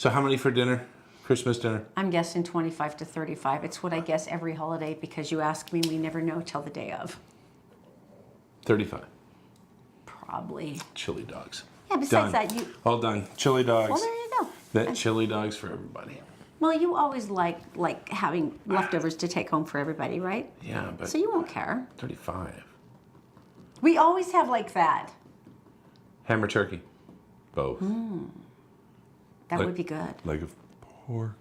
So how many for dinner? Christmas dinner? I'm guessing 25 to 35. It's what I guess every holiday because you ask me, we never know till the day of. 35. Probably. Chili dogs. Yeah, besides done. that, you... All done. Chili dogs. Well, there you go. That chili dogs for everybody. Well, you always like having leftovers to take home for everybody, right? Yeah, but... So you won't care. 35. We always have like that. Ham or turkey? Both. That would be good. Leg of pork.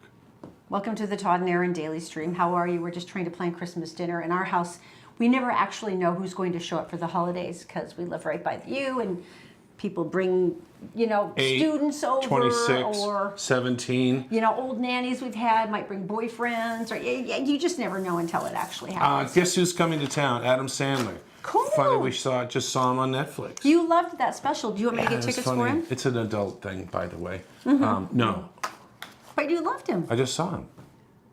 Welcome to the Todd and Erin daily stream. How are you? We're just trying to plan Christmas dinner. In our house, we never actually know who's going to show up for the holidays because we live right by the U and people bring, you know, 8, students over 26, or 17. You know, old nannies we've had might bring boyfriends, or you just never know until it actually happens. Guess who's coming to town? Adam Sandler. Cool. Funny, we just saw him on Netflix. You loved that special. Do you want me to get it's tickets funny. for him? It's an adult thing, by the way. No, But you loved him. I just saw him.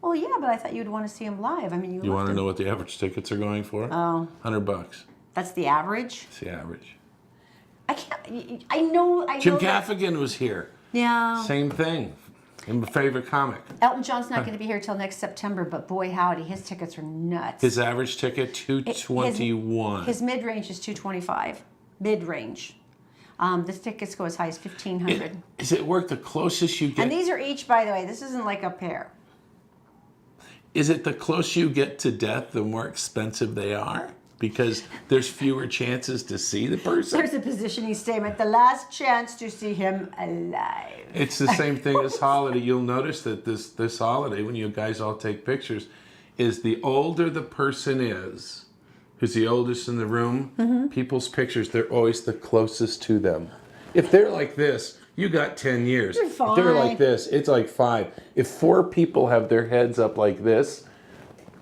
Well, yeah, but I thought you'd want to see him live. I mean, you You loved want to him. know what the average tickets are going for? Oh. $100. That's the average? It's the average. I can't, I know Jim that- Gaffigan was here. Yeah. Same thing. My favorite comic. Elton John's not going to be here till next September, but boy howdy, his tickets are nuts. His average ticket, $221. His mid-range is $225. Mid-range. The tickets go as high as $1,500. Is it worth the closest you get? And these are each, by the way, this isn't like a pair. Is it the closer you get to death, the more expensive they are? Because there's fewer chances to see the person? There's a positioning statement. The last chance to see him alive. It's the same thing as holiday. You'll notice that this holiday, when you guys all take pictures, is the older the person is, who's the oldest in the room, people's pictures, they're always the closest to them. If they're like this, you got 10 years. You're fine. If they're like this, it's like 5. If 4 people have their heads up like this,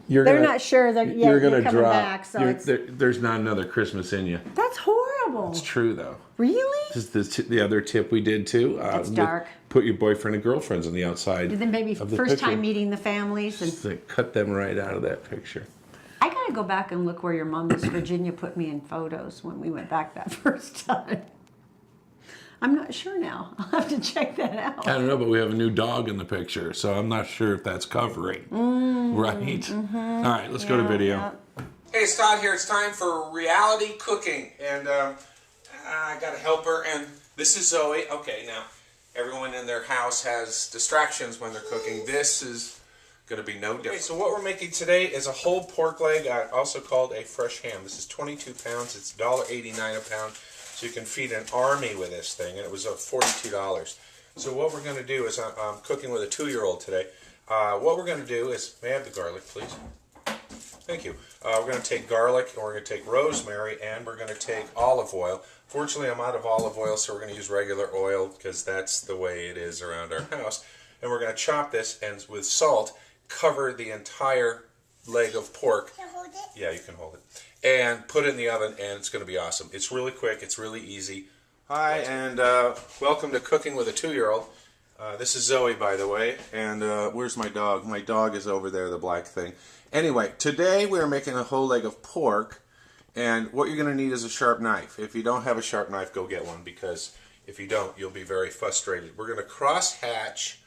They're not sure that you're you're gonna coming drop. back. So There's not another Christmas in you. that's horrible. It's true though. Really? This is the other tip we did too. It's dark. Put your boyfriend and girlfriends on the outside. And then maybe of the first picture. time meeting the families. And Just like cut them right out of that picture. I got to go back and look where your mom, Miss Virginia, put me in photos when we went back that first time. I'm not sure now. I'll have to check that out. I don't know, but we have a new dog in the picture, so I'm not sure if that's covering. Right. All right, let's go to video. Yeah. Hey, it's Todd here. It's time for reality cooking. And I got a helper, and this is Zoe. Okay, now, everyone in their house has distractions when they're cooking. This is going to be no different. Okay, so what we're making today is a whole pork leg, also called a fresh ham. This is 22 pounds. It's $1.89 a pound. So you can feed an army with this thing, and it was $42. So what we're going to do is, I'm cooking with a 2-year-old today. What we're going to do is, may I have the garlic, please? Thank you. We're going to take garlic, and we're going to take rosemary, and we're going to take olive oil. Fortunately, I'm out of olive oil, so we're going to use regular oil, because that's the way it is around our house. And we're going to chop this, and with salt, cover the entire leg of pork. Can I hold it? Yeah, you can hold it. And put it in the oven, and it's going to be awesome. It's really quick. It's really easy. Hi, and welcome to Cooking with a 2-year-old. This is Zoe, by the way, and where's my dog? My dog is over there, the black thing. Anyway, today we're making a whole leg of pork, and what you're going to need is a sharp knife. If you don't have a sharp knife, go get one, because if you don't, you'll be very frustrated. We're going to cross-hatch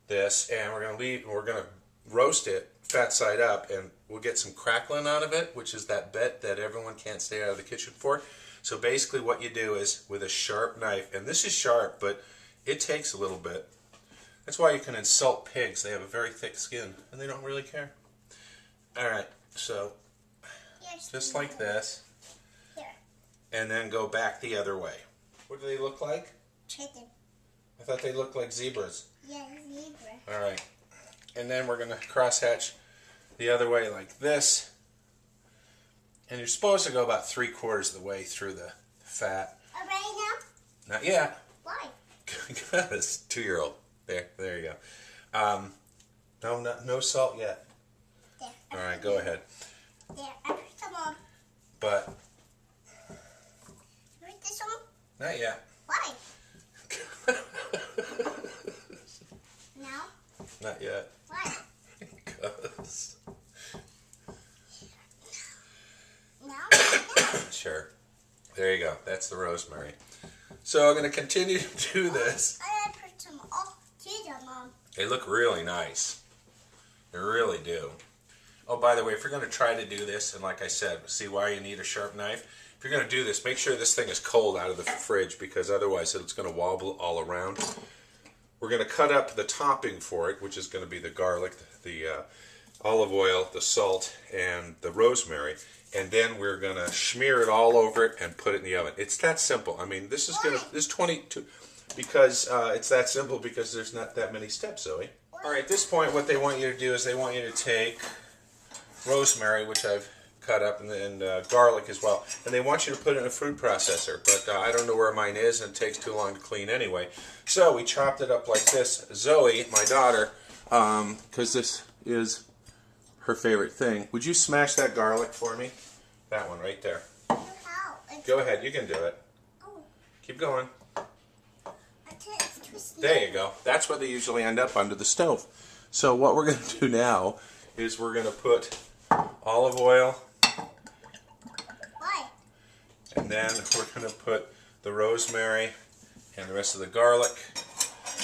this, and we're going to roast it fat side up, and we'll get some crackling out of it, which is that bit that everyone can't stay out of the kitchen for. So basically what you do is with a sharp knife, and this is sharp, but it takes a little bit. That's why you can insult pigs. They have a very thick skin, and they don't really care. All right, so just like this, and then go back the other way. What do they look like? Chicken. I thought they looked like zebras. Yeah, zebra. All right. And then we're going to cross-hatch the other way like this. And you're supposed to go about 3/4 of the way through the fat. Right now? Not yet. Why? This 2-year-old. There you go. No salt yet. There. All right, go ahead. There, I put some on. But You put this on? not yet. Why? Now? Not yet. Why? Because. Now? Sure. There you go. That's the rosemary. So I'm going to continue to do this. I put some off. They look really nice. They really do. Oh, by the way, if you're going to try to do this, and like I said, see why you need a sharp knife? If you're going to do this, make sure this thing is cold out of the fridge, because otherwise it's going to wobble all around. We're going to cut up the topping for it, which is going to be the garlic, the olive oil, the salt, and the rosemary. And then we're going to smear it all over it and put it in the oven. It's that simple. I mean, this is going to, this 22, because it's that simple because there's not that many steps, Zoe. All right, at this point, what they want you to do is they want you to take rosemary, which I've cut up, and garlic as well. And they want you to put it in a food processor, but I don't know where mine is, and it takes too long to clean anyway. So we chopped it up like this. Zoe, my daughter, because this is her favorite thing, would you smash that garlic for me? That one right there. How? Go ahead, you can do it. Oh, Keep going. I can't twist it. There you go. That's where they usually end up, under the stove. So what we're going to do now is we're going to put olive oil, Why? and then we're going to put the rosemary and the rest of the garlic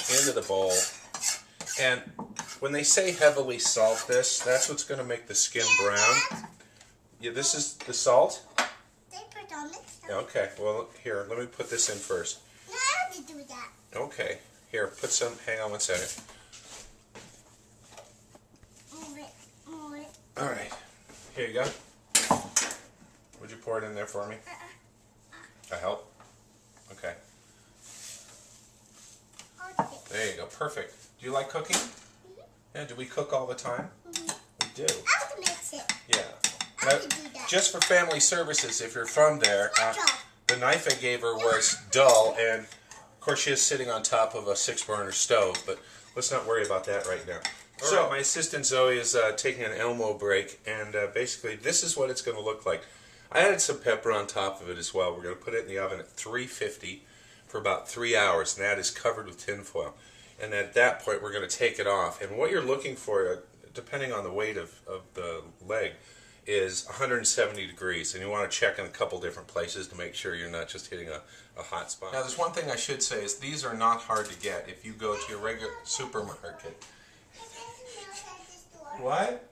into the bowl. And when they say heavily salt this, that's what's going to make the skin brown. Yeah, this is the salt? They put on it. Okay, well, here, let me put this in first. No, I have to do that. Okay, here, put some, hang on one second. Move it. Move it. All right, here you go. Would you pour it in there for me? I help? Okay, Hold it. there you go, perfect. Do you like cooking? Yeah, do we cook all the time? We do. I have to mix it. Yeah. I Now, have to do that. just for family services, if you're from there, Watch out. the knife I gave her was dull, and of course she is sitting on top of a 6-burner stove, but let's not worry about that right now. So my assistant Zoe is taking an Elmo break, and basically this is what it's going to look like. I added some pepper on top of it as well. We're going to put it in the oven at 350 for about 3 hours, and that is covered with tin foil. And at that point we're going to take it off. And what you're looking for, depending on the weight of the leg, is 170 degrees, and you want to check in a couple different places to make sure you're not just hitting a hot spot. Now there's one thing I should say is these are not hard to get if you go to your regular supermarket. What?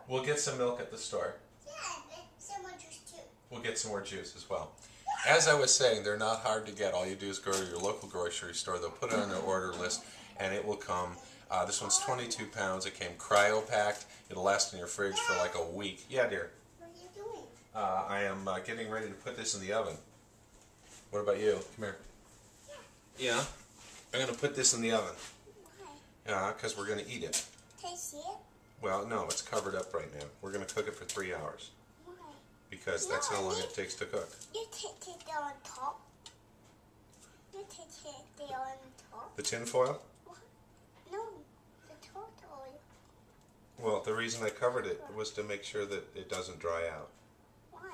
We'll get some milk at the store. We'll get some more juice as well. As I was saying, they're not hard to get. All you do is go to your local grocery store. They'll put it on their order list, and it will come. This one's 22 pounds. It came cryo-packed. It'll last in your fridge for like a week. Yeah, dear. What are you doing? I am getting ready to put this in the oven. What about you? Come here. Yeah? I'm going to put this in the oven. Why? Because we're going to eat it. Can I see it? Well, no, it's covered up right now. We're going to cook it for 3 hours. Why? Because that's how long it takes to cook. You take it on top. You take it on top. The tin foil? No, the total. Well, the reason I covered it was to make sure that it doesn't dry out. Why?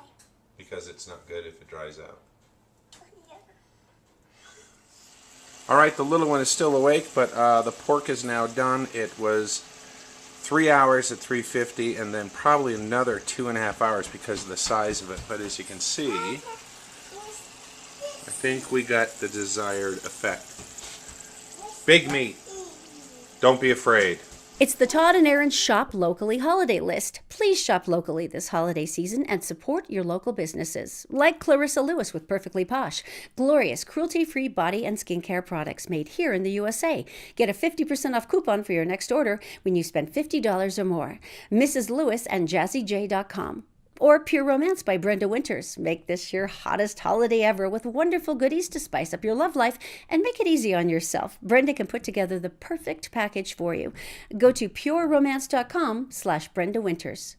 Because it's not good if it dries out. Yeah. All right, the little one is still awake, but the pork is now done. It was 3 hours at 350, and then probably another 2.5 hours because of the size of it. But as you can see, I think we got the desired effect. Big meat. Don't be afraid. It's the Todd and Erin Shop Locally holiday list. Please shop locally this holiday season and support your local businesses. Like Clarissa Lewis with Perfectly Posh. Glorious, cruelty-free body and skincare products made here in the USA. Get a 50% off coupon for your next order when you spend $50 or more. Mrs. Lewis and JazzyJ.com. Or Pure Romance by Brenda Winters. Make this your hottest holiday ever with wonderful goodies to spice up your love life and make it easy on yourself. Brenda can put together the perfect package for you. Go to pureromance.com/Brenda Winters.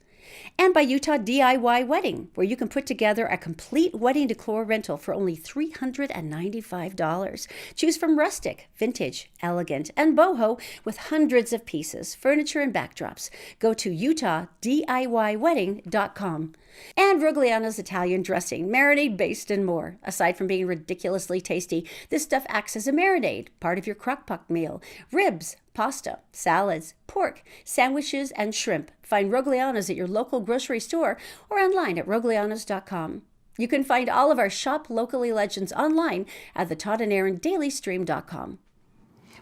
And by Utah DIY Wedding, where you can put together a complete wedding decor rental for only $395. Choose from rustic, vintage, elegant, and boho with hundreds of pieces, furniture, and backdrops. Go to UtahDIYWedding.com. And Rogliano's Italian dressing, marinade based and more. Aside from being ridiculously tasty, this stuff acts as a marinade, part of your crock-pot meal. Ribs, pasta, salads, pork, sandwiches, and shrimp. Find Rogliano's at your local grocery store or online at roglianos.com. You can find all of our Shop Locally legends online at the Todd and Erin DailyStream.com.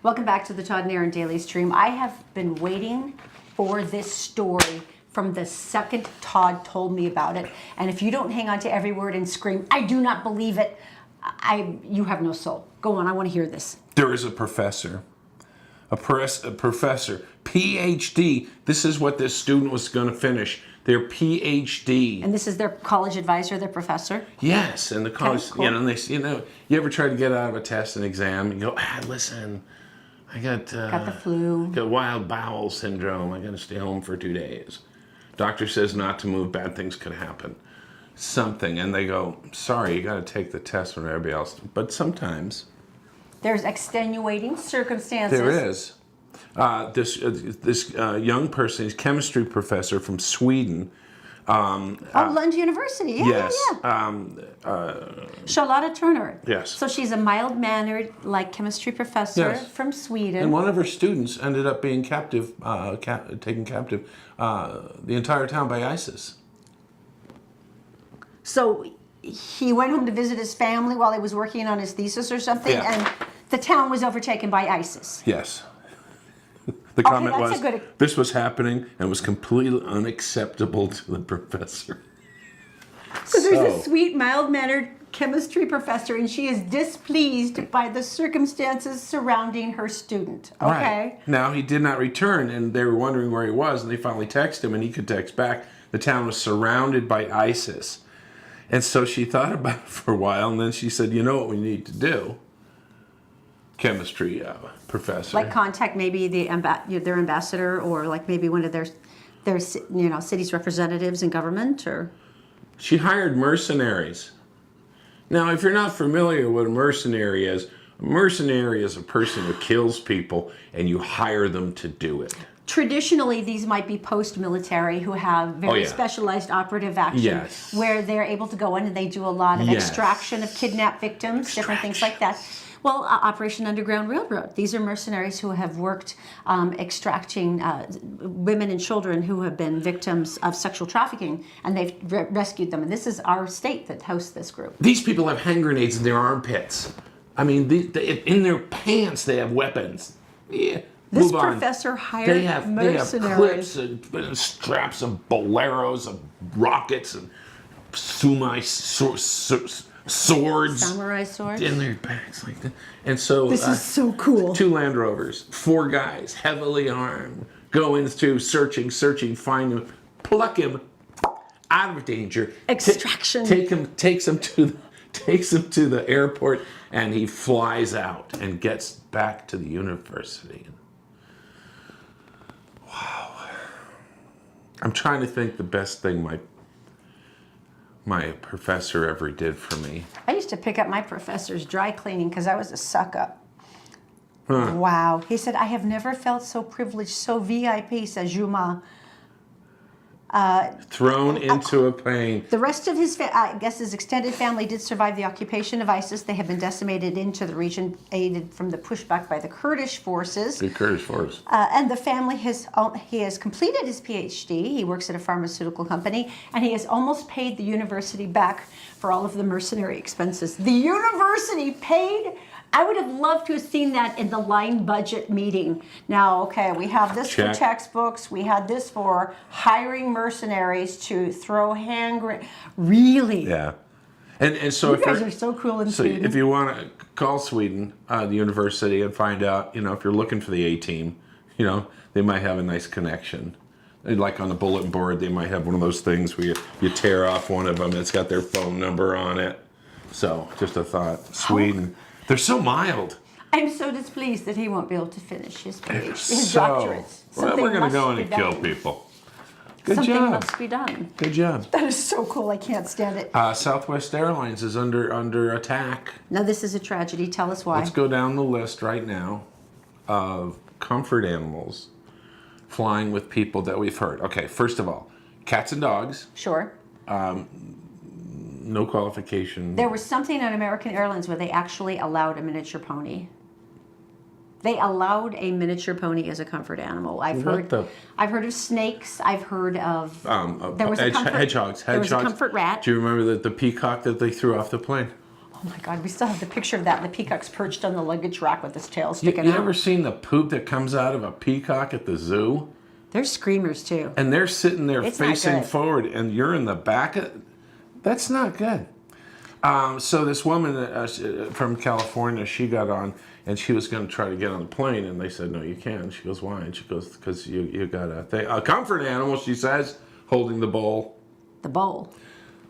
Welcome back to the Todd and Erin Daily Stream. I have been waiting for this story from the second Todd told me about it. And if you don't hang on to every word and scream, I do not believe it, you have no soul. Go on, I want to hear this. There is a professor, a professor, PhD. This is what this student was going to finish. Their PhD. And this is their college advisor, their professor? Yes, and the college, cool. and you ever try to get out of a test, an exam, and you go, listen, I got the flu. Got wild bowel syndrome. I got to stay home for 2 days. Doctor says not to move. Bad things could happen. Something, and they go, sorry, you got to take the test when everybody else. But sometimes there's extenuating circumstances. there is. This young person, he's a chemistry professor from Sweden. Lund University. Yeah, Yes. Charlotta Turner. Yes. So she's a mild-mannered, chemistry professor Yes. from Sweden. And one of her students ended up being taken captive, the entire town by ISIS. So he went home to visit his family while he was working on his thesis or something, Yeah. and the town was overtaken by ISIS. Yes. The comment that's was, this was happening and was completely unacceptable to the professor. So there's a sweet, mild-mannered chemistry professor, and she is displeased by the circumstances surrounding her student. Okay? Right. Now, he did not return, and they were wondering where he was, and they finally texted him, and he could text back. The town was surrounded by ISIS. And so she thought about it for a while, and then she said, you know what we need to do? Chemistry professor. Contact maybe their ambassador, or maybe one of their city's representatives in government, or... She hired mercenaries. Now, if you're not familiar with what a mercenary is a person who kills people, and you hire them to do it. Traditionally, these might be post-military who have very specialized operative action, where they're able to go in and they do a lot of extraction of kidnapped victims, different things like that. Well, Operation Underground Railroad. These are mercenaries who have worked extracting women and children who have been victims of sexual trafficking, and they've rescued them. And this is our state that hosts this group. These people have hand grenades in their armpits. I mean, in their pants they have weapons. Yeah. This professor hired mercenaries. They have clips and straps of boleros, of rockets, and swords. Samurai swords. In their backs like that. And so... This is so cool. 2 Land Rovers, 4 guys, heavily armed, go into searching, find him, pluck him out of danger. Extraction. Takes him to the airport, and he flies out and gets back to the university. Wow. I'm trying to think the best thing my professor ever did for me. I used to pick up my professor's dry cleaning because I was a suck-up. Huh. Wow. He said, I have never felt so privileged, so VIP, says Juma. Thrown into a plane. The rest of his extended family did survive the occupation of ISIS. They have been decimated into the region, aided from the pushback by the Kurdish forces. The Kurdish force. And the family he has completed his PhD. He works at a pharmaceutical company, and he has almost paid the university back for all of the mercenary expenses. The university paid. I would have loved to have seen that in the line budget meeting. Now, okay, we have this for textbooks. We had this for hiring mercenaries to throw hand grenades. Really? Yeah. And so you guys are so cool in Sweden. If you want to call Sweden, the university, and find out, if you're looking for the A-team, they might have a nice connection. Like on the bulletin board, they might have one of those things where you tear off one of them. It's got their phone number on it. So, just a thought. Sweden. They're so mild. I'm so displeased that he won't be able to finish his PhD, his So, doctorate. Well, we're going to go in and kill people. Good Something job. must be done. Good job. That is so cool. I can't stand it. Southwest Airlines is under attack. Now, this is a tragedy. Tell us why. Let's go down the list right now of comfort animals flying with people that we've heard. Okay, first of all, cats and dogs. Sure. No qualification. There was something on American Airlines where they actually allowed a miniature pony. They allowed a miniature pony as a comfort animal. I've heard of snakes. I've heard of hedgehogs. There was a comfort rat. Do you remember the peacock that they threw off the plane? Oh my God, we still have the picture of that. The peacock's perched on the luggage rack with his tail You, sticking you out. ever seen the poop that comes out of a peacock at the zoo? They're screamers too. And they're sitting there It's not facing good. forward, and you're in the back of. That's not good. So this woman from California, she got on, and she was going to try to get on the plane, and they said, "No, you can't." She goes, "Why?" And she goes, "Because you got a comfort animal." She says, holding the bowl. The bowl.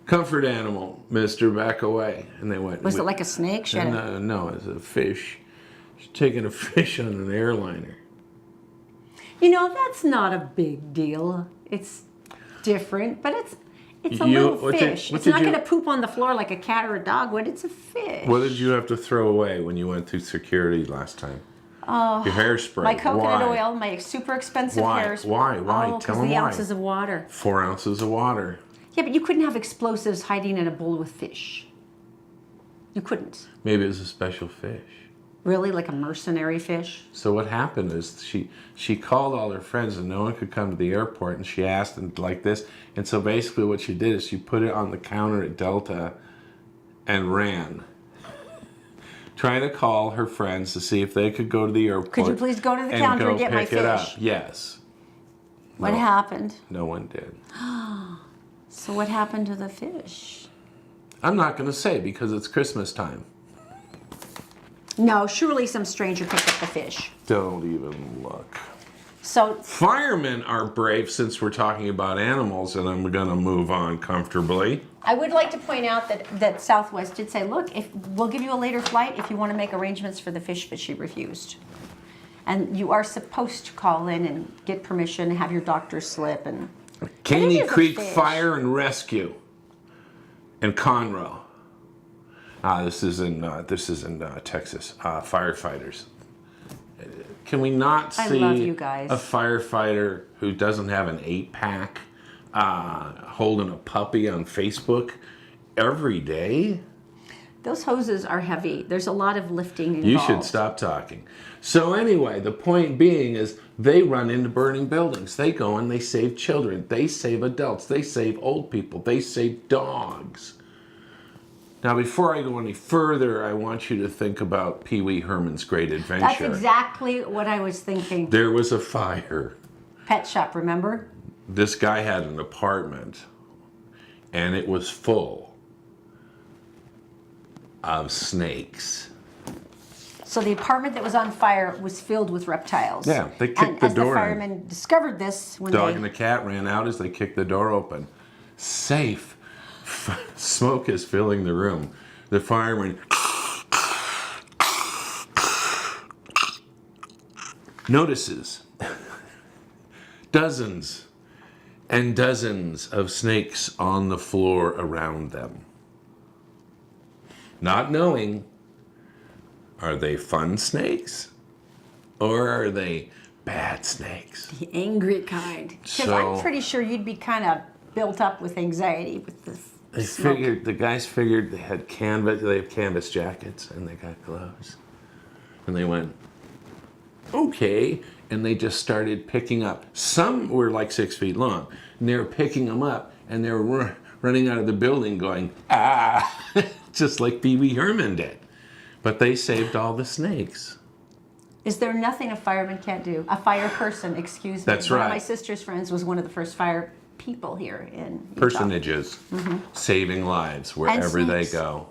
"Comfort animal, mister, back away." And they went. Was it like a snake? She had a- No, it's a fish. She's taking a fish on an airliner. You know, that's not a big deal. It's different, but it's a You- little what did- fish. what It's did not you- going to poop on the floor like a cat or a dog. What? It's a fish. What did you have to throw away when you went through security last time? Your hairspray. My coconut Why? oil, my super expensive Why? hairspray. Why? Oh, Tell because them the why. ounces of water. 4 ounces of water. Yeah, but you couldn't have explosives hiding in a bowl with fish. You couldn't. Maybe it was a special fish. Really, like a mercenary fish? So what happened is she called all her friends and no one could come to the airport, and she asked them like this. And so basically what she did is she put it on the counter at Delta and ran. Trying to call her friends to see if they could go to the airport. Could you please go to the counter go and get my pick it up. fish? Yes. What No. happened? No one did. So what happened to the fish? I'm not going to say because it's Christmas time. No, surely some stranger picked up the fish. Don't even look. So Firemen are brave since we're talking about animals, and I'm going to move on comfortably. I would like to point out that Southwest did say, look, if we'll give you a later flight if you want to make arrangements for the fish, but she refused. And you are supposed to call in and get permission, have your doctor slip, and Caney is a Creek fish. Fire and Rescue in Conroe. This is in Texas. Firefighters. Can we not I see love you guys. a firefighter who doesn't have an 8-pack holding a puppy on Facebook every day? those hoses are heavy. There's a lot of lifting involved. You should stop talking. So anyway, the point being is they run into burning buildings. They go and they save children. They save adults. They save old people. They save dogs. Now, before I go any further, I want you to think about Pee Wee Herman's Great Adventure. That's exactly what I was thinking. There was a fire. Pet shop, remember? This guy had an apartment, and it was full of snakes. So the apartment that was on fire was filled with reptiles. Yeah, they kicked and the as door in. the firemen discovered this when Dog they... and the cat ran out as they kicked the door open. Safe. Smoke is filling the room. The fireman notices dozens and dozens of snakes on the floor around them. Not knowing, are they fun snakes or are they bad snakes? The angry kind. Because So- I'm pretty sure you'd be kind of built up with anxiety with this They smoke. figured, the guys figured they had they have canvas jackets and they got gloves. And they went, okay. And they just started picking up. Some were like 6 feet long. And they were picking them up and they were running out of the building going, ah, just like Pee Wee Herman did. But they saved all the snakes. Is there nothing a fireman can't do? A fire person, excuse me. That's One of right. my sister's friends was one of the first fire people here in Utah. Personages saving lives wherever they snakes. go.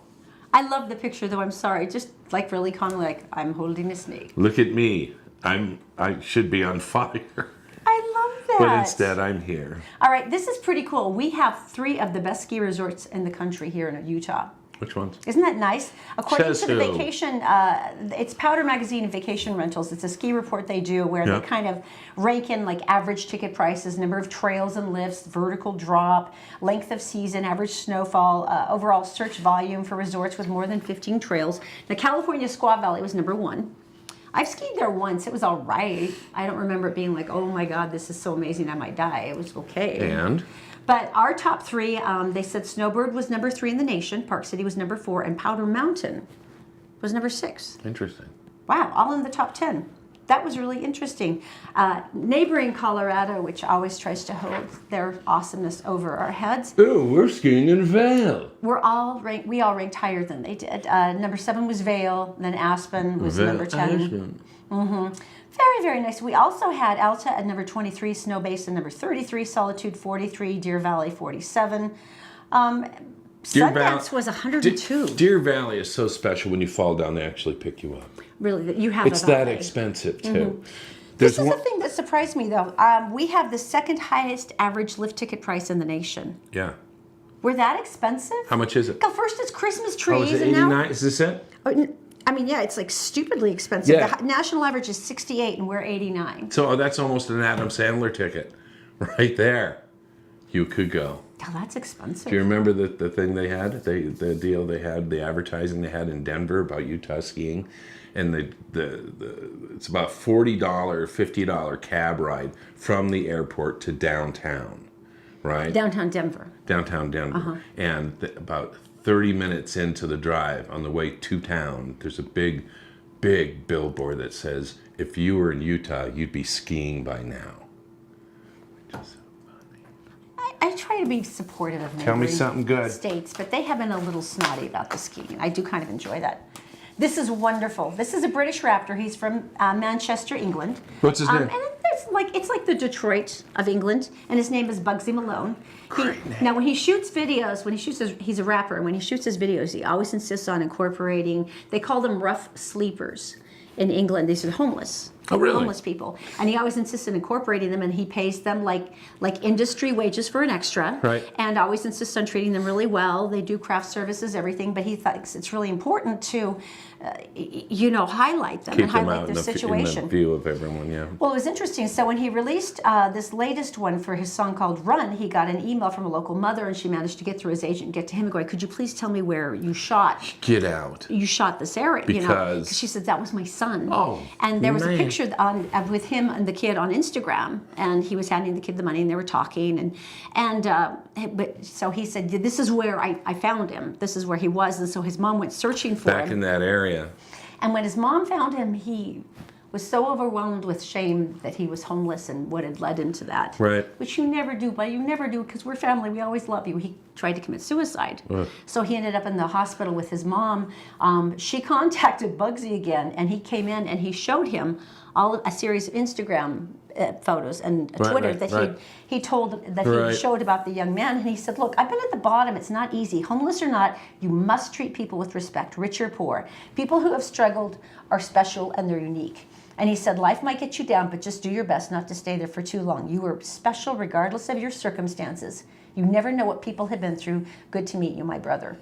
I love the picture though, I'm sorry. Just like really kind of like, I'm holding a snake. Look at me. I should be on fire. I love that. But instead I'm here. All right, this is pretty cool. We have 3 of the best ski resorts in the country here in Utah. Which ones? Isn't that nice? According Says to the who? vacation, it's Powder Magazine and Vacation Rentals. It's a ski report they do where Yeah. they kind of rank in like average ticket prices, number of trails and lifts, vertical drop, length of season, average snowfall, overall search volume for resorts with more than 15 trails. Now, California Squaw Valley was number 1. I've skied there once. It was all right. I don't remember it being like, oh my God, this is so amazing, I might die. It was okay. And? But our top 3, they said Snowbird was number 3 in the nation, Park City was number 4, and Powder Mountain was number 6. Interesting. Wow, all in the top 10. that was really interesting. Neighboring Colorado, which always tries to hold their awesomeness over our heads, Oh, we're skiing in Vail. we all ranked higher than they did. Number 7 was Vail, then Aspen was number 10. Very, very nice. We also had Alta at number 23, Snow Basin number 33, Solitude 43, Deer Valley 47. Sundance was 102. Deer Valley is so special. When you fall down, they actually pick you up. Really, you have It's that expensive too. This is the thing that surprised me, though. We have the second highest average lift ticket price in the nation. Yeah. We're that expensive? How much is it? Well, first it's Christmas trees. Oh, is it and now, 89? Is this it? I mean, yeah, it's like stupidly expensive. Yeah. The national average is 68 and we're 89. So that's almost an Adam Sandler ticket, right there. You could go. Oh, that's expensive. Do you remember the thing they had, the deal they had, the advertising they had in Denver about Utah skiing, and it's about $40, $50 cab ride from the airport to downtown, right? Downtown Denver. Downtown Denver, and about 30 minutes into the drive on the way to town, there's a big billboard that says, "If you were in Utah, you'd be skiing by now." I try to be supportive of Tell me neighboring something good. states, but they have been a little snotty about the skiing, and I do kind of enjoy that. This is wonderful. This is a British raptor. He's from Manchester, England. What's his name? And it's like the Detroit of England, and his name is Bugsy Malone. Now, when he shoots videos, he's a rapper, and when he shoots his videos, he always insists on incorporating, they call them rough sleepers in England. These are homeless. Oh, really? Homeless people. And he always insists on incorporating them, and he pays them like industry wages for an extra. Right. And always insists on treating them really well. They do craft services, everything, but he thinks it's really important to, highlight them Keep and them highlight out their in situation. the view of everyone, yeah. Well, it was interesting. So when he released this latest one for his song called Run, he got an email from a local mother, and she managed to get through his agent and get to him and go, "Could you please tell me where you shot Get out. this area?" Because she said, "That was my son." Oh, and there was a man. picture with him and the kid on Instagram, and he was handing the kid the money, and they were talking, but so he said, "This is where I found him. This is where he was," and so his mom went searching for him. Back in that area. And when his mom found him, he was so overwhelmed with shame that he was homeless and what had led him to that. Right. Which you never do, but you never do because we're family. We always love you. He tried to commit suicide. So he ended up in the hospital with his mom. She contacted Bugsy again, and he came in and he showed him a series of Instagram photos and Twitter that he told that he showed about the young man, and he said, "Look, I've been at the bottom. It's not easy. Homeless or not, you must treat people with respect, rich or poor. People who have struggled are special and they're unique." And he said, "Life might get you down, but just do your best not to stay there for too long. You are special regardless of your circumstances. You never know what people have been through. Good to meet you, my brother."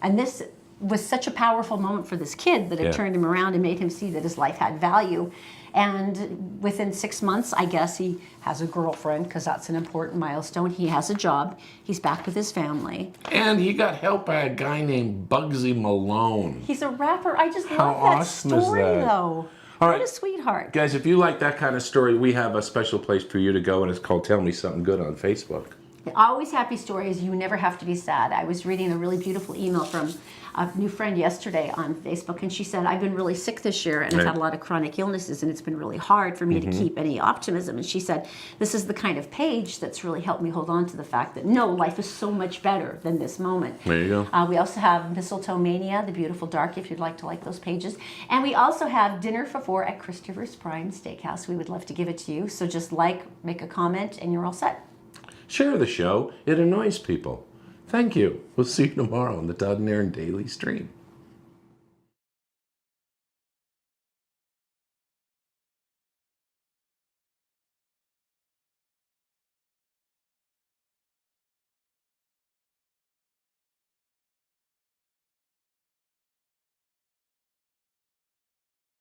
And this was such a powerful moment for this kid that it turned him around and made him see that his life had value. And within 6 months, I guess, he has a girlfriend, because that's an important milestone. He has a job. He's back with his family. And he got help by a guy named Bugsy Malone. He's a rapper. I just How love that awesome is story, that? though. All What right. a sweetheart. Guys, if you like that kind of story, we have a special place for you to go, and it's called Tell Me Something Good on Facebook. Always happy stories. You never have to be sad. I was reading a really beautiful email from a new friend yesterday on Facebook, and she said, "I've been really sick this year, and I've had a lot of chronic illnesses, and it's been really hard for me to keep any optimism." And she said, "This is the kind of page that's really helped me hold on to the fact that, no, life is so much better than this moment." There you go. We also have Mistletoe Mania, The Beautiful Dark, if you'd like to like those pages. And we also have Dinner for Four at Christopher's Prime Steakhouse. We would love to give it to you. So just make a comment, and you're all set. Share the show. It annoys people. Thank you. We'll see you tomorrow on the Todd and Erin Daily Stream.